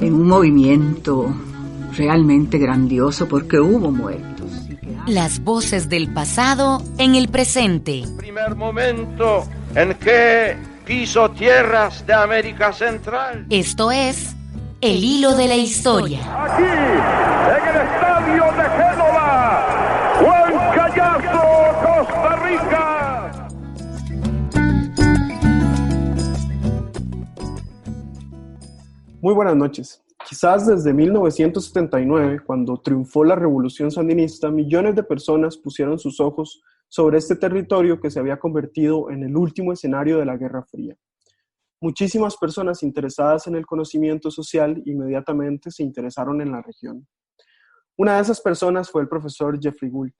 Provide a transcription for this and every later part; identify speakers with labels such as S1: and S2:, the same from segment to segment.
S1: En un movimiento realmente grandioso porque hubo muertos.
S2: Las voces del pasado en el presente.
S3: El primer momento en que piso tierras de América Central.
S2: Esto es El Hilo de la Historia.
S3: Aquí, en el estadio de Génova, Huancayazo, Costa Rica.
S4: Muy buenas noches. Quizás desde 1979, cuando triunfó la Revolución Sandinista, millones de personas pusieron sus ojos sobre este territorio que se había convertido en el último escenario de la Guerra Fría. Muchísimas personas interesadas en el conocimiento social inmediatamente se interesaron en la región. Una de esas personas fue el profesor Jeffrey Gould,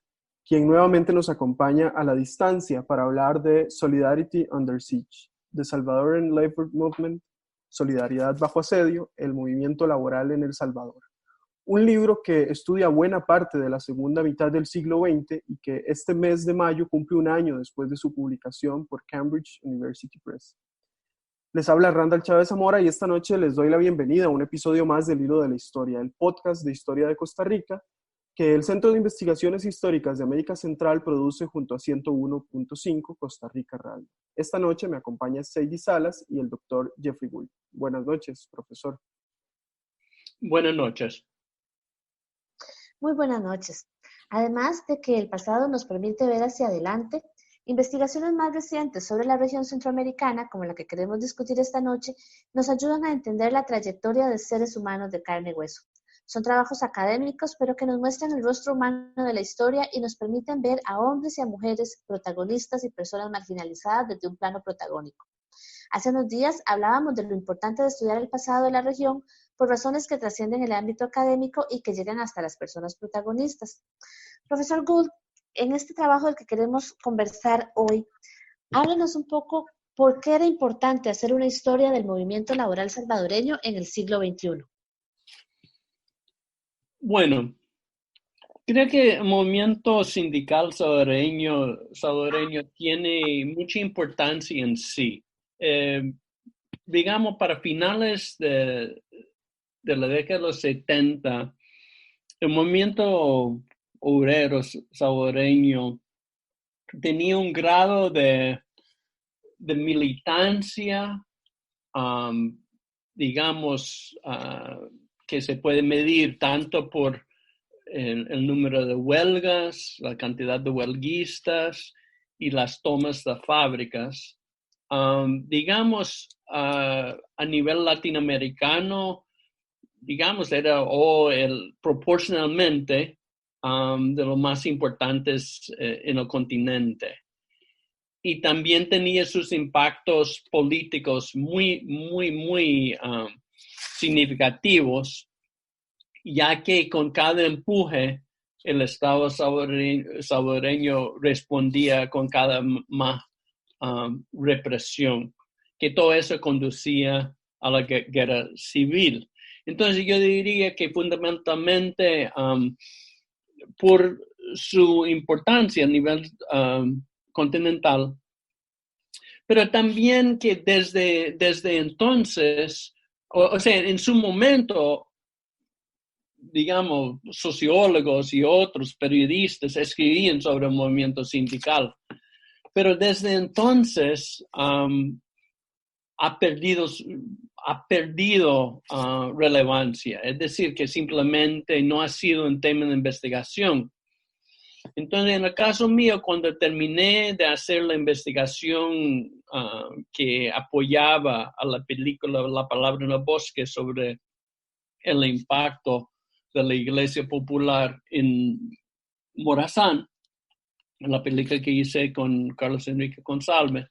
S4: quien nuevamente nos acompaña a la distancia para hablar de Solidarity Under Siege, The Salvadoran Labor Movement, Solidaridad bajo asedio, el movimiento laboral en El Salvador. Un libro que estudia buena parte de la segunda mitad del siglo XX y que este mes de mayo cumple un año después de su publicación por Cambridge University Press. Les habla Randall Chávez Zamora y esta noche les doy la bienvenida a un episodio más del Hilo de la Historia, el podcast de historia de Costa Rica, que el Centro de Investigaciones Históricas de América Central produce junto a 101.5 Costa Rica Radio. Esta noche me acompaña Seidy Salas y el doctor Jeffrey Gould. Buenas noches, profesor.
S5: Buenas noches.
S6: Muy buenas noches. Además de que el pasado nos permite ver hacia adelante, investigaciones más recientes sobre la región centroamericana, como la que queremos discutir esta noche, nos ayudan a entender la trayectoria de seres humanos de carne y hueso. Son trabajos académicos, pero que nos muestran el rostro humano de la historia y nos permiten ver a hombres y a mujeres, protagonistas y personas marginalizadas desde un plano protagónico. Hace unos días hablábamos de lo importante de estudiar el pasado de la región por razones que trascienden el ámbito académico y que llegan hasta las personas protagonistas. Profesor Gould, en este trabajo del que queremos conversar hoy, háblanos un poco por qué era importante hacer una historia del movimiento laboral salvadoreño en el siglo XXI.
S5: Bueno, creo que el movimiento sindical salvadoreño tiene mucha importancia en sí. Digamos, para finales de la década de los 70, el movimiento obrero salvadoreño tenía un grado de militancia, digamos, que se puede medir tanto por el número de huelgas, la cantidad de huelguistas y las tomas de fábricas. Digamos, a nivel latinoamericano, digamos, era proporcionalmente de los más importantes en el continente. Y también tenía sus impactos políticos muy significativos, ya que con cada empuje el Estado salvadoreño respondía con cada más represión, que todo eso conducía a la guerra civil. Entonces yo diría que fundamentalmente por su importancia a nivel continental, pero también que desde entonces, o sea, en su momento, digamos, sociólogos y otros periodistas escribían sobre el movimiento sindical, pero desde entonces ha perdido relevancia, es decir, que simplemente no ha sido un tema de investigación. Entonces, en el caso mío, cuando terminé de hacer la investigación que apoyaba a la película La palabra en el bosque sobre el impacto de la Iglesia Popular en Morazán, en la película que hice con Carlos Enrique González,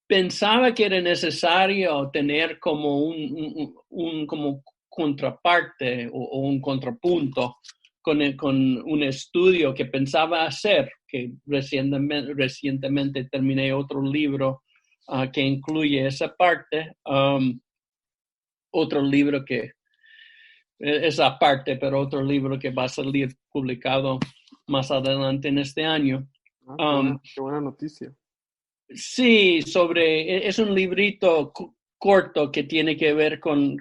S5: pensaba que era necesario tener como un como contraparte o un contrapunto con un estudio que pensaba hacer, que recientemente terminé otro libro que incluye esa parte, otro libro que esa parte, pero otro libro que va a salir publicado más adelante en este año.
S4: Qué buena noticia.
S5: Sí, es un librito corto que tiene que ver con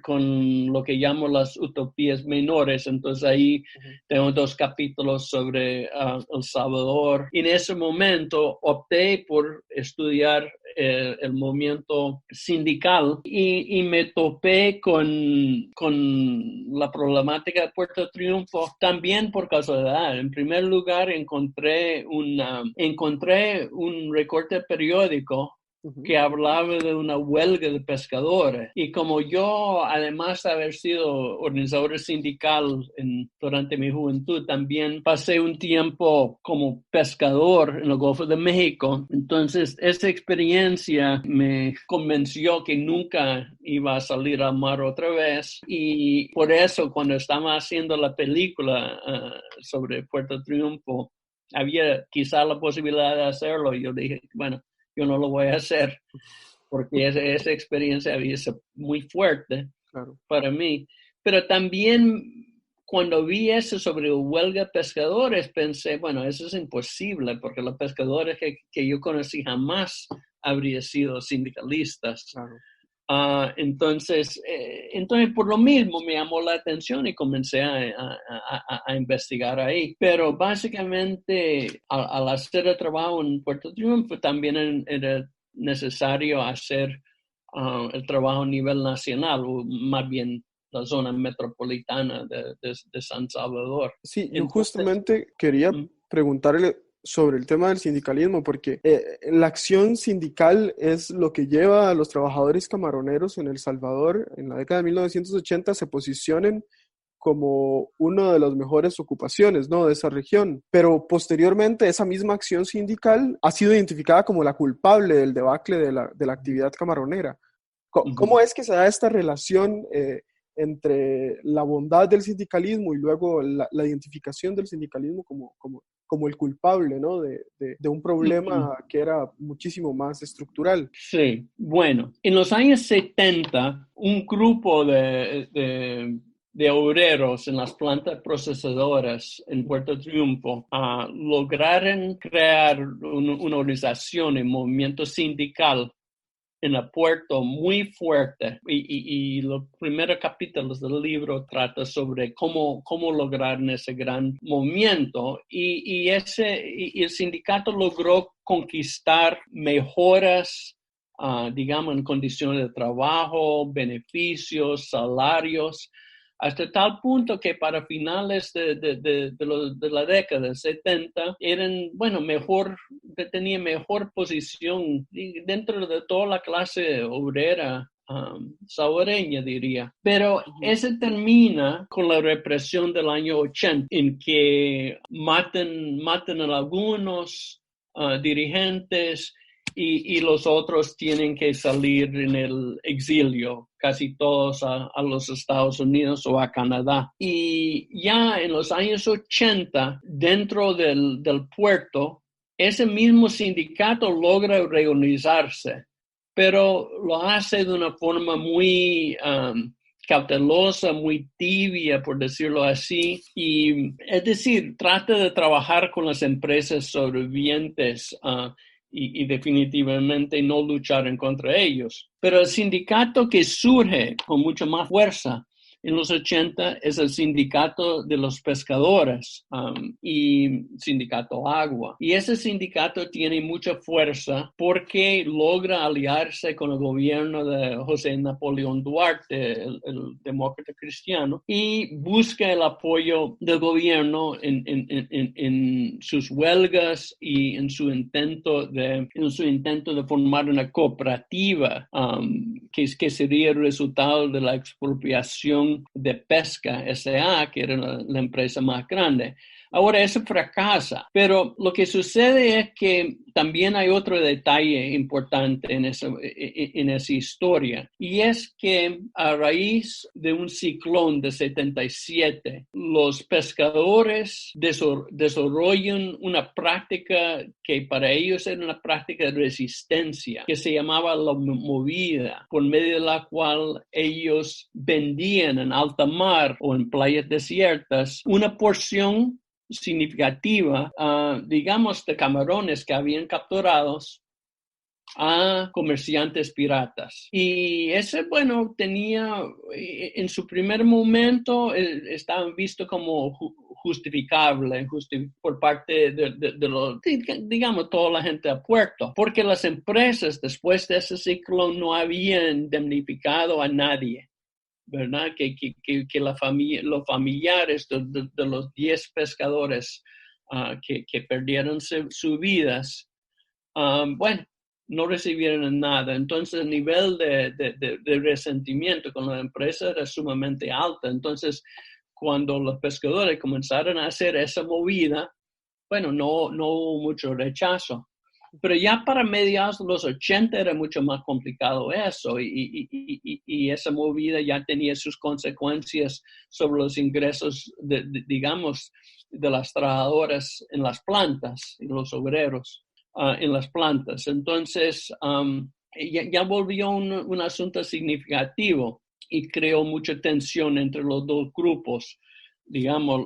S5: lo que llamo las utopías menores. Entonces ahí tengo 2 capítulos sobre El Salvador. Y en ese momento opté por estudiar el movimiento sindical y me topé con la problemática de Puerto Triunfo también por casualidad. En primer lugar, encontré un recorte periódico que hablaba de una huelga de pescadores. Y como yo, además de haber sido organizador sindical durante mi juventud, también pasé un tiempo como pescador en el Golfo de México. Entonces, esa experiencia me convenció que nunca iba a salir al mar otra vez. Y por eso, cuando estaba haciendo la película sobre Puerto Triunfo, había quizá la posibilidad de hacerlo. Y yo dije, bueno, yo no lo voy a hacer porque esa experiencia había sido muy fuerte para mí. Pero también cuando vi eso sobre huelga de pescadores, pensé, bueno, eso es imposible porque los pescadores que yo conocí jamás habrían sido sindicalistas.
S4: Claro.
S5: Entonces, por lo mismo me llamó la atención y comencé a investigar ahí. Pero básicamente, al hacer el trabajo en Puerto Triunfo, también era necesario hacer el trabajo a nivel nacional, o más bien la zona metropolitana de San Salvador.
S4: Sí, yo justamente quería preguntarle sobre el tema del sindicalismo, porque la acción sindical es lo que lleva a los trabajadores camaroneros en El Salvador en la década de 1980 se posicionen como una de las mejores ocupaciones, ¿no?, de esa región. Pero posteriormente esa misma acción sindical ha sido identificada como la culpable del debacle de la actividad camaronera. ¿Cómo es que se da esta relación entre la bondad del sindicalismo y luego la identificación del sindicalismo como el culpable, ¿no?, de un problema que era muchísimo más estructural?
S5: Sí, bueno, en los años 70, un grupo de obreros en las plantas procesadoras en Puerto Triunfo lograron crear una organización, un movimiento sindical en el puerto muy fuerte. Y los primeros capítulos del libro trata sobre cómo lograr ese gran movimiento. Y el sindicato logró conquistar mejoras, digamos, en condiciones de trabajo, beneficios, salarios, hasta tal punto que para finales de la década de 70 eran, bueno, tenían mejor posición dentro de toda la clase obrera salvadoreña, diría. Pero ese termina con la represión del año 80, en que matan a algunos dirigentes y los otros tienen que salir en el exilio, casi todos a los Estados Unidos o a Canadá. Y ya en los años 80, dentro del puerto, ese mismo sindicato logra reorganizarse, pero lo hace de una forma muy cautelosa, muy tibia, por decirlo así. Y es decir, trata de trabajar con las empresas sobrevivientes y definitivamente no luchar en contra de ellos. Pero el sindicato que surge con mucha más fuerza en los 80 es el sindicato de los pescadores y sindicato Agua. Y ese sindicato tiene mucha fuerza porque logra aliarse con el gobierno de José Napoleón Duarte, el demócrata cristiano, y busca el apoyo del gobierno en sus huelgas y en su intento de formar una cooperativa que sería el resultado de la expropiación de Pesca S.A., que era la empresa más grande. Ahora, eso fracasa, pero lo que sucede es que también hay otro detalle importante en esa historia, y es que a raíz de un ciclón de 77, los pescadores desarrollan una práctica que para ellos era una práctica de resistencia, que se llamaba la movida, por medio de la cual ellos vendían en alta mar o en playas desiertas una porción significativa, digamos, de camarones que habían capturados a comerciantes piratas. Y ese, bueno, tenía, en su primer momento, estaba visto como justificable por parte digamos, toda la gente de Puerto, porque las empresas después de ese ciclo no habían indemnificado a nadie, ¿verdad? Que los familiares de los 10 pescadores que perdieron sus vidas, bueno, no recibieron nada. Entonces el nivel de resentimiento con la empresa era sumamente alto. Entonces, cuando los pescadores comenzaron a hacer esa movida, bueno, no hubo mucho rechazo. Pero ya para mediados de los 80 era mucho más complicado eso, y esa movida ya tenía sus consecuencias sobre los ingresos, digamos, de las trabajadoras en las plantas y los obreros en las plantas. Entonces, ya volvió un asunto significativo y creó mucha tensión entre los dos grupos, digamos,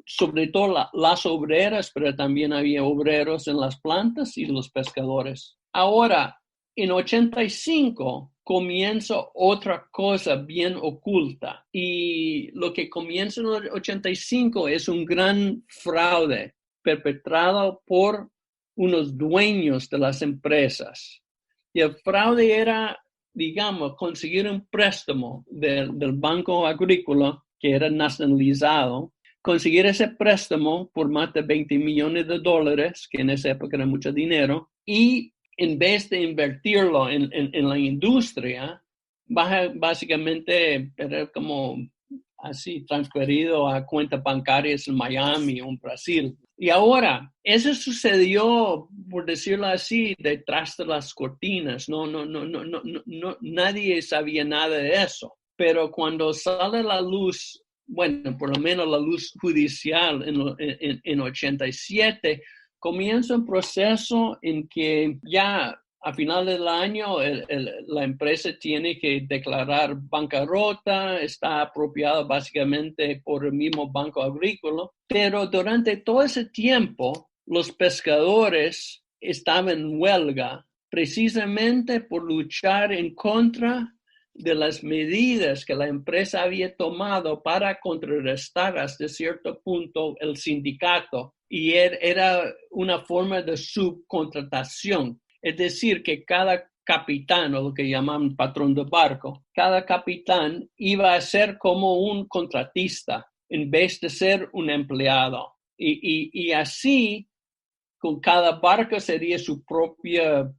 S5: sobre todo las obreras, pero también había obreros en las plantas y los pescadores. Ahora, en 85 comienza otra cosa bien oculta, y lo que comienza en 85 es un gran fraude perpetrado por unos dueños de las empresas. Y el fraude era, digamos, conseguir un préstamo del Banco Agrícola, que era nacionalizado, conseguir ese préstamo por más de $20 millones, que en esa época era mucho dinero, y en vez de invertirlo en la industria, básicamente era como así transferido a cuentas bancarias en Miami o en Brasil. Y ahora, eso sucedió, por decirlo así, detrás de las cortinas. Nadie sabía nada de eso. Pero cuando sale la luz, bueno, por lo menos la luz judicial en 87, comienza un proceso en que ya a final del año la empresa tiene que declarar bancarrota, está apropiada básicamente por el mismo Banco Agrícola, pero durante todo ese tiempo los pescadores estaban en huelga precisamente por luchar en contra de las medidas que la empresa había tomado para contrarrestar hasta cierto punto el sindicato, y era una forma de subcontratación. Es decir, que cada capitán, o lo que llaman patrón de barco, cada capitán iba a ser como un contratista en vez de ser un empleado. Y así, con cada barco sería su propio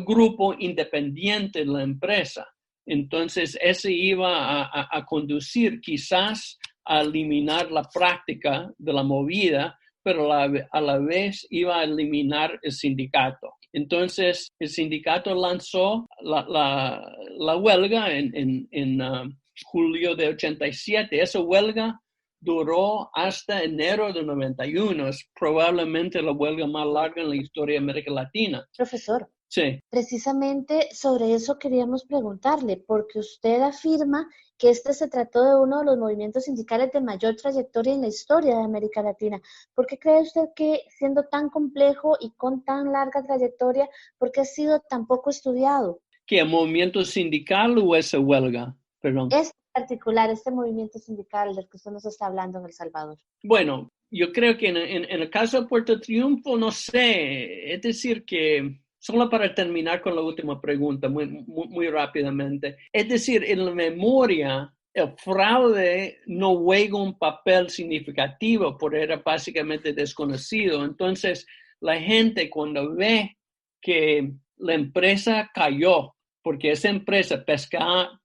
S5: grupo independiente de la empresa. Entonces, ese iba a conducir quizás a eliminar la práctica de la movida, pero a la vez iba a eliminar el sindicato. Entonces, el sindicato lanzó la huelga en julio de 87. Esa huelga duró hasta enero de 91. Es probablemente la huelga más larga en la historia de América Latina.
S6: Profesor.
S5: Sí.
S6: Precisamente sobre eso queríamos preguntarle, porque usted afirma que este se trató de uno de los movimientos sindicales de mayor trayectoria en la historia de América Latina. ¿Por qué cree usted que, siendo tan complejo y con tan larga trayectoria, por qué ha sido tan poco estudiado?
S5: ¿Qué, el movimiento sindical o esa huelga? Perdón.
S6: Este particular, este movimiento sindical del que usted nos está hablando en El Salvador.
S5: Bueno, yo creo que en el caso de Puerto Triunfo, no sé, es decir que... Solo para terminar con la última pregunta, muy rápidamente. Es decir, en la memoria, el fraude no juega un papel significativo porque era básicamente desconocido. Entonces, la gente cuando ve que la empresa cayó, porque esa empresa, Pesca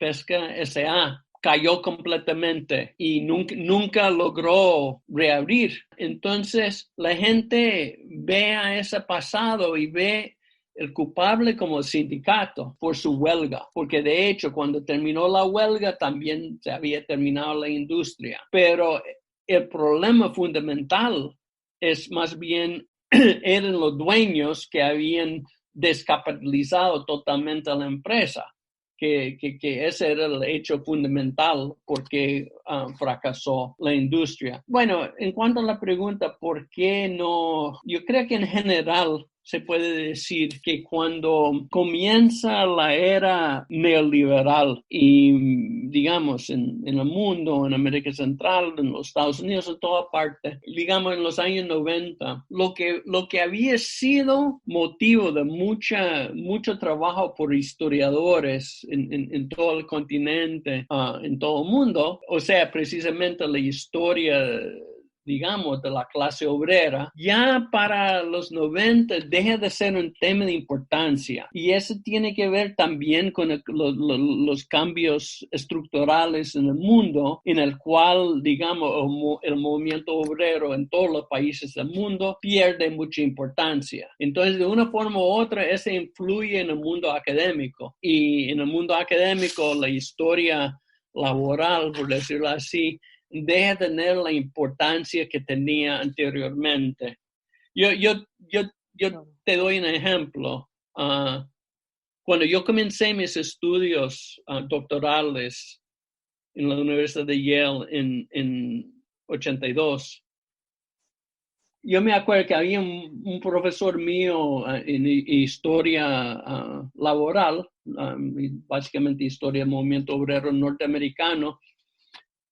S5: S.A., cayó completamente y nunca logró reabrir. Entonces, la gente ve a ese pasado y ve el culpable como el sindicato por su huelga, porque de hecho cuando terminó la huelga también se había terminado la industria. Pero el problema fundamental es más bien eran los dueños que habían descapitalizado totalmente a la empresa, que ese era el hecho fundamental porque fracasó la industria. Bueno, en cuanto a la pregunta, ¿por qué no? Yo creo que en general se puede decir que cuando comienza la era neoliberal y, digamos, en el mundo, en América Central, en los Estados Unidos, en toda parte, digamos, en los años 90, lo que había sido motivo de mucho trabajo por historiadores en todo el continente, en todo el mundo, o sea, precisamente la historia, digamos, de la clase obrera, ya para los 90 deja de ser un tema de importancia. Y eso tiene que ver también con los cambios estructurales en el mundo, en el cual, digamos, el movimiento obrero en todos los países del mundo pierde mucha importancia. Entonces, de una forma u otra, eso influye en el mundo académico. Y en el mundo académico, la historia laboral, por decirlo así, deja de tener la importancia que tenía anteriormente. Yo te doy un ejemplo. Cuando yo comencé mis estudios doctorales en la Universidad de Yale en 82, yo me acuerdo que había un profesor mío en historia laboral, básicamente historia del movimiento obrero norteamericano,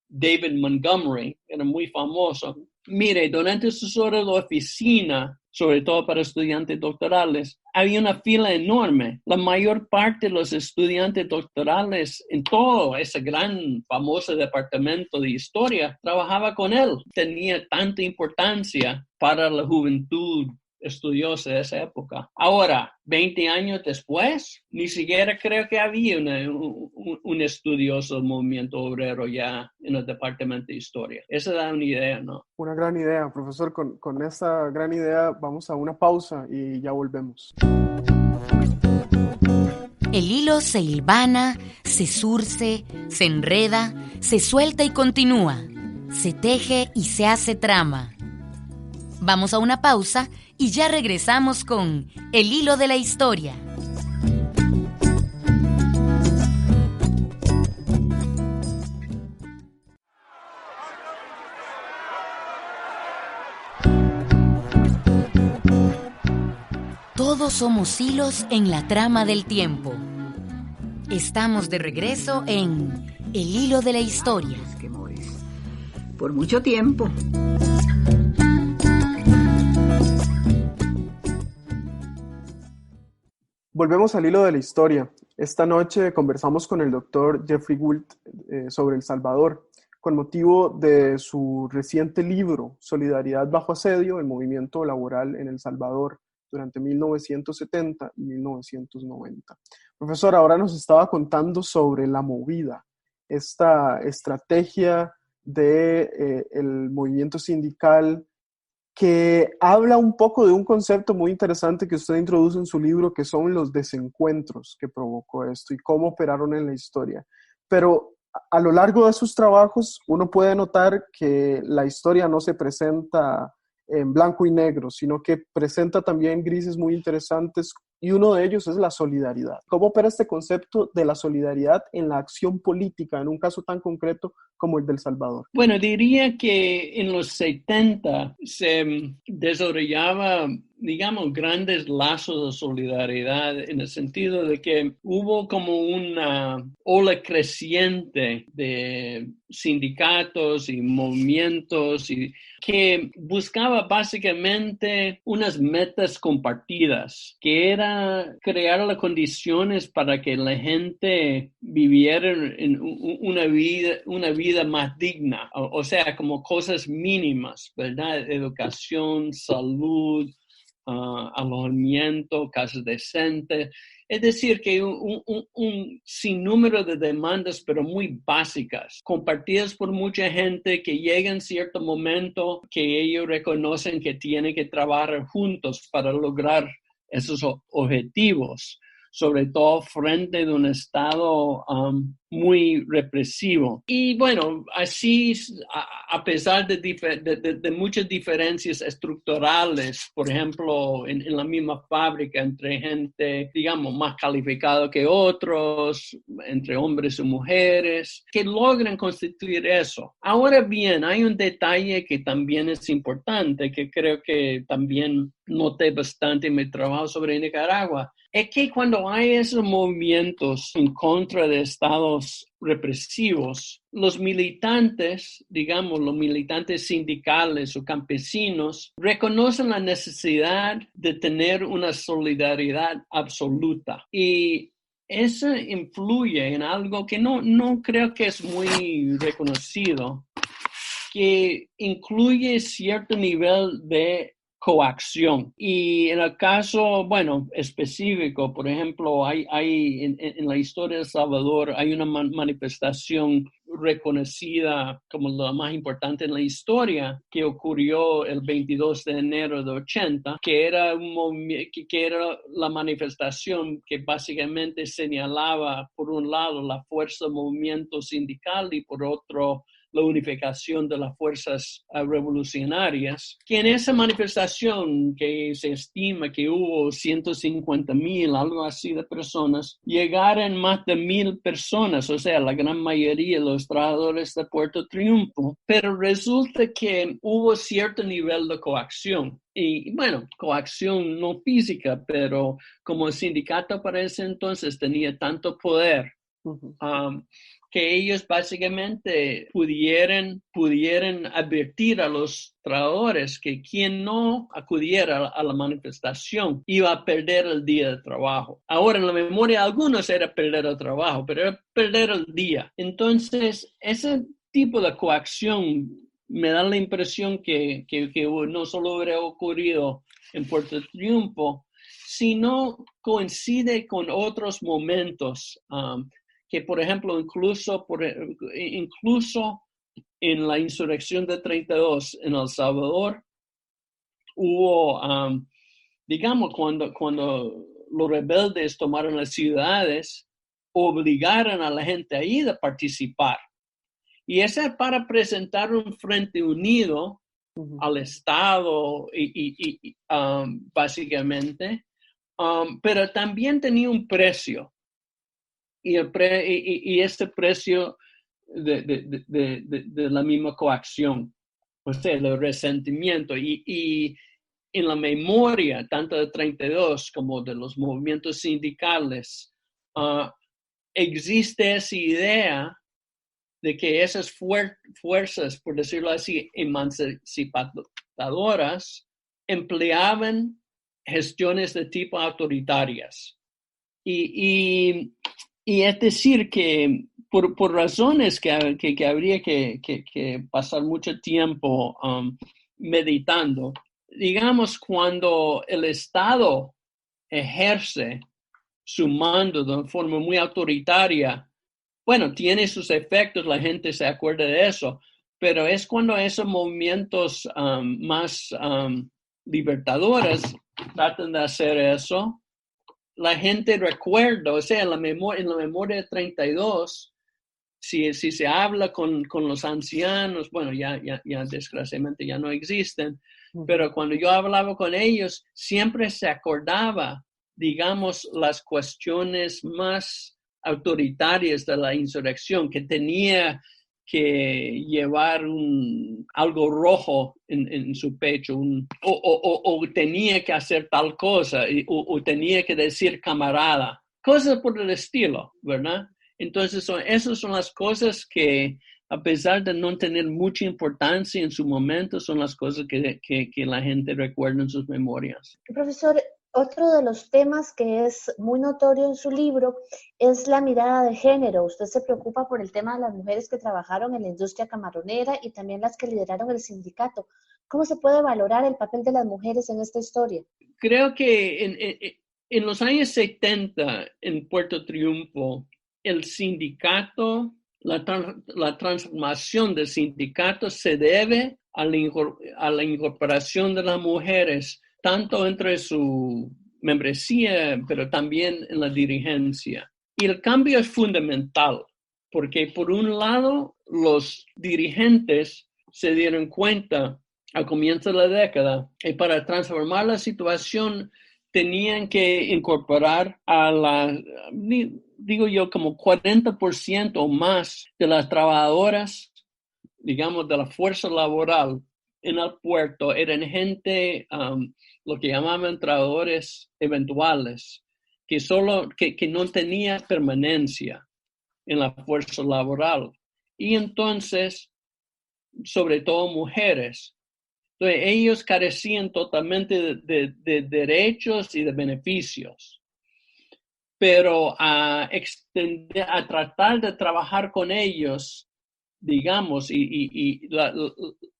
S5: David Montgomery, era muy famoso. Mire, durante sus horas de oficina, sobre todo para estudiantes doctorales, había una fila enorme. La mayor parte de los estudiantes doctorales en todo ese gran famoso departamento de historia trabajaba con él. Tenía tanta importancia para la juventud estudiosa de esa época. Ahora, 20 años después, ni siquiera creo que había un estudioso del movimiento obrero ya en el departamento de historia. Esa da una idea, ¿no?
S4: Una gran idea, profesor. Con esta gran idea vamos a una pausa y ya volvemos.
S2: El hilo se hilvana, se zurce, se enreda, se suelta y continúa, se teje y se hace trama. Vamos a una pausa y ya regresamos con El hilo de la historia. Todos somos hilos en la trama del tiempo. Estamos de regreso en El hilo de la historia.
S1: Por mucho tiempo.
S4: Volvemos al hilo de la historia. Esta noche conversamos con el doctor Jeffrey Gould sobre El Salvador, con motivo de su reciente libro, Solidaridad bajo asedio, el movimiento laboral en El Salvador, durante 1970 y 1990. Profesor, ahora nos estaba contando sobre la movida, esta estrategia del movimiento sindical que habla un poco de un concepto muy interesante que usted introduce en su libro, que son los desencuentros que provocó esto y cómo operaron en la historia. Pero a lo largo de sus trabajos uno puede notar que la historia no se presenta en blanco y negro, sino que presenta también grises muy interesantes, y uno de ellos es la solidaridad. ¿Cómo opera este concepto de la solidaridad en la acción política, en un caso tan concreto como el de El Salvador?
S5: Bueno, diría que en los 70 se desarrollaba, digamos, grandes lazos de solidaridad, en el sentido de que hubo como una ola creciente de sindicatos y movimientos que buscaba básicamente unas metas compartidas, que era crear las condiciones para que la gente viviera en una vida más digna, o sea, como cosas mínimas, ¿verdad? Educación, salud, alojamiento, casas decentes. Es decir, que un sinnúmero de demandas, pero muy básicas, compartidas por mucha gente, que llega en cierto momento que ellos reconocen que tienen que trabajar juntos para lograr esos objetivos. sobre todo frente de un Estado muy represivo. Y bueno, así, a pesar de muchas diferencias estructurales, por ejemplo, en la misma fábrica, entre gente, digamos, más calificada que otros, entre hombres y mujeres, que logran constituir eso. Ahora bien, hay un detalle que también es importante, que creo que también noté bastante en mi trabajo sobre Nicaragua, es que cuando hay esos movimientos en contra de estados represivos, los militantes, digamos, los militantes sindicales o campesinos, reconocen la necesidad de tener una solidaridad absoluta. Y eso influye en algo que no creo que es muy reconocido, que incluye cierto nivel de coacción. Y en el caso, bueno, específico, por ejemplo, hay en la historia de El Salvador, hay una manifestación reconocida como la más importante en la historia que ocurrió el 22 de enero de 80, que era que era la manifestación que básicamente señalaba, por un lado, la fuerza del movimiento sindical y por otro, la unificación de las fuerzas revolucionarias, que en esa manifestación que se estima que hubo 150,000, algo así de personas, llegaron más de 1,000 personas, o sea, la gran mayoría de los trabajadores de Puerto Triunfo, pero resulta que hubo cierto nivel de coacción. Y bueno, coacción no física, pero como el sindicato para ese entonces tenía tanto poder, que ellos básicamente pudieran advertir a los trabajadores que quien no acudiera a la manifestación iba a perder el día de trabajo. Ahora, en la memoria de algunos era perder el trabajo, pero era perder el día. Entonces, ese tipo de coacción me da la impresión que no solo hubiera ocurrido en Puerto Triunfo, sino coincide con otros momentos que, por ejemplo, incluso en la insurrección de 32 en El Salvador, hubo, digamos, cuando los rebeldes tomaron las ciudades, obligaron a la gente ahí a participar. Y eso es para presentar un frente unido al Estado, básicamente, pero también tenía un precio. Y este precio de la misma coacción, o sea, el resentimiento. Y en la memoria, tanto de 32 como de los movimientos sindicales, existe esa idea de que esas fuerzas, por decirlo así, emancipadoras, empleaban gestiones de tipo autoritarias. Y es decir que por razones que habría que pasar mucho tiempo meditando, digamos, cuando el Estado ejerce su mando de forma muy autoritaria, bueno, tiene sus efectos, la gente se acuerda de eso, pero es cuando esos movimientos más libertadores tratan de hacer eso, la gente recuerda, o sea, en la memoria de 32, si se habla con los ancianos, bueno, ya desgraciadamente ya no existen, pero cuando yo hablaba con ellos, siempre se acordaba, digamos, las cuestiones más autoritarias de la insurrección, que tenía que llevar algo rojo en su pecho, o tenía que hacer tal cosa, o tenía que decir camarada, cosas por el estilo, ¿verdad? Entonces, esas son las cosas que, a pesar de no tener mucha importancia en su momento, son las cosas que la gente recuerda en sus memorias.
S6: Profesor, otro de los temas que es muy notorio en su libro es la mirada de género. Usted se preocupa por el tema de las mujeres que trabajaron en la industria camaronera y también las que lideraron el sindicato. ¿Cómo se puede valorar el papel de las mujeres en esta historia?
S5: Creo que en los años 70 en Puerto Triunfo, el sindicato, la transformación del sindicato se debe a la incorporación de las mujeres, tanto entre su membresía, pero también en la dirigencia. Y el cambio es fundamental, porque por un lado, los dirigentes se dieron cuenta al comienzo de la década y para transformar la situación tenían que incorporar a digo yo, como 40% o más de las trabajadoras, digamos, de la fuerza laboral en el puerto eran gente, lo que llamaban trabajadores eventuales, que no tenían permanencia en la fuerza laboral. Y entonces, sobre todo mujeres. Entonces, ellos carecían totalmente de derechos y de beneficios. Pero a tratar de trabajar con ellos, digamos,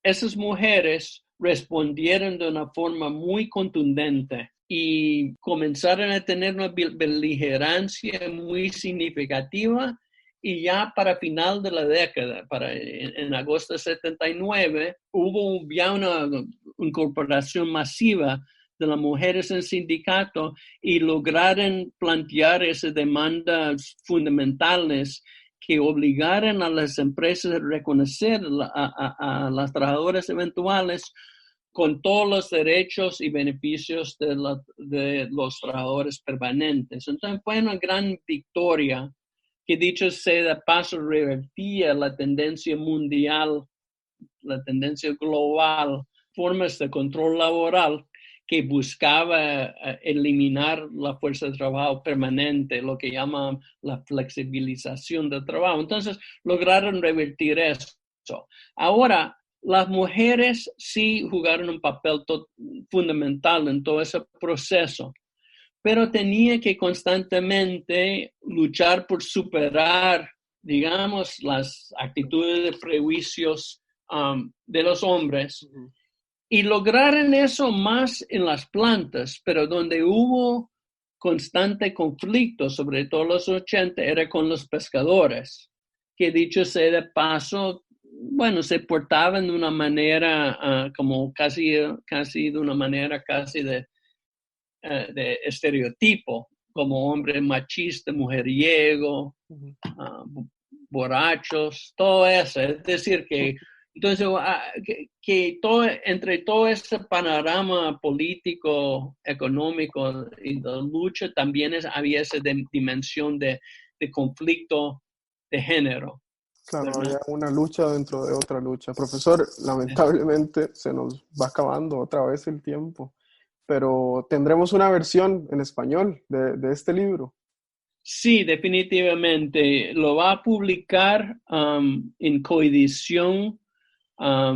S5: esas mujeres respondieron de una forma muy contundente y comenzaron a tener una beligerancia muy significativa. Y ya para final de la década, en agosto de 79, hubo ya una incorporación masiva de las mujeres en sindicato y lograron plantear esas demandas fundamentales que obligaran a las empresas a reconocer a las trabajadoras eventuales con todos los derechos y beneficios de los trabajadores permanentes. Entonces fue una gran victoria que, dicho sea de paso, revertía la tendencia mundial, la tendencia global, formas de control laboral que buscaba eliminar la fuerza de trabajo permanente, lo que llaman la flexibilización del trabajo. Entonces, lograron revertir eso. Ahora, las mujeres sí jugaron un papel fundamental en todo ese proceso, pero tenía que constantemente luchar por superar, digamos, las actitudes de prejuicios de los hombres. Uh-huh. Y lograron eso más en las plantas, pero donde hubo constante conflicto, sobre todo los 80, era con los pescadores, que dicho sea de paso, bueno, se portaban de una manera como casi de una manera casi de estereotipo, como hombre machista, mujeriego, borrachos, todo eso. Es decir, que entonces entre todo ese panorama político, económico y de lucha, también había esa dimensión de conflicto de género.
S4: Claro, había una lucha dentro de otra lucha. Profesor, lamentablemente se nos va acabando otra vez el tiempo, pero tendremos una versión en español de este libro.
S5: Sí, definitivamente. Lo va a publicar en coedición la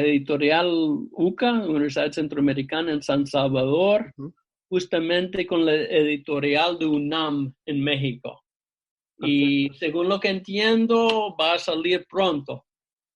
S5: editorial UCA, Universidad Centroamericana en San Salvador, uh-huh, justamente con la editorial de UNAM en México. Okay. Y según lo que entiendo, va a salir pronto,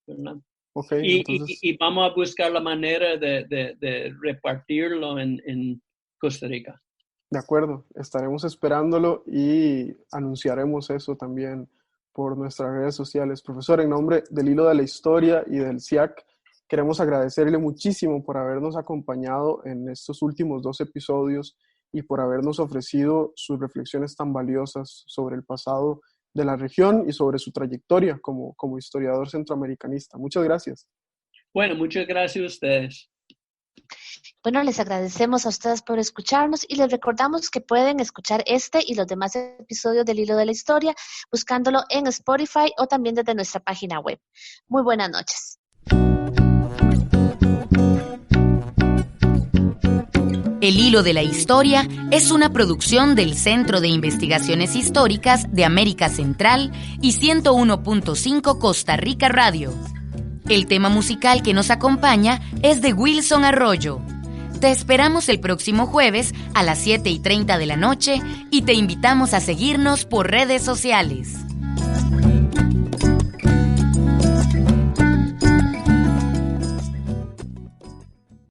S5: ¿verdad?
S4: Okay,
S5: y vamos a buscar la manera de repartirlo en Costa Rica.
S4: De acuerdo, estaremos esperándolo y anunciaremos eso también por nuestras redes sociales. Profesor, en nombre del Hilo de la Historia y del CIAC, queremos agradecerle muchísimo por habernos acompañado en estos últimos 2 episodios y por habernos ofrecido sus reflexiones tan valiosas sobre el pasado de la región y sobre su trayectoria como historiador centroamericanista. Muchas gracias.
S5: Bueno, muchas gracias a ustedes.
S6: Bueno, les agradecemos a ustedes por escucharnos y les recordamos que pueden escuchar este y los demás episodios del Hilo de la Historia buscándolo en Spotify o también desde nuestra página web. Muy buenas noches.
S2: El Hilo de la Historia es una producción del Centro de Investigaciones Históricas de América Central y 101.5 Costa Rica Radio. El tema musical que nos acompaña es de Wilson Arroyo. Te esperamos el próximo jueves a las 7:30 de la noche y te invitamos a seguirnos por redes sociales.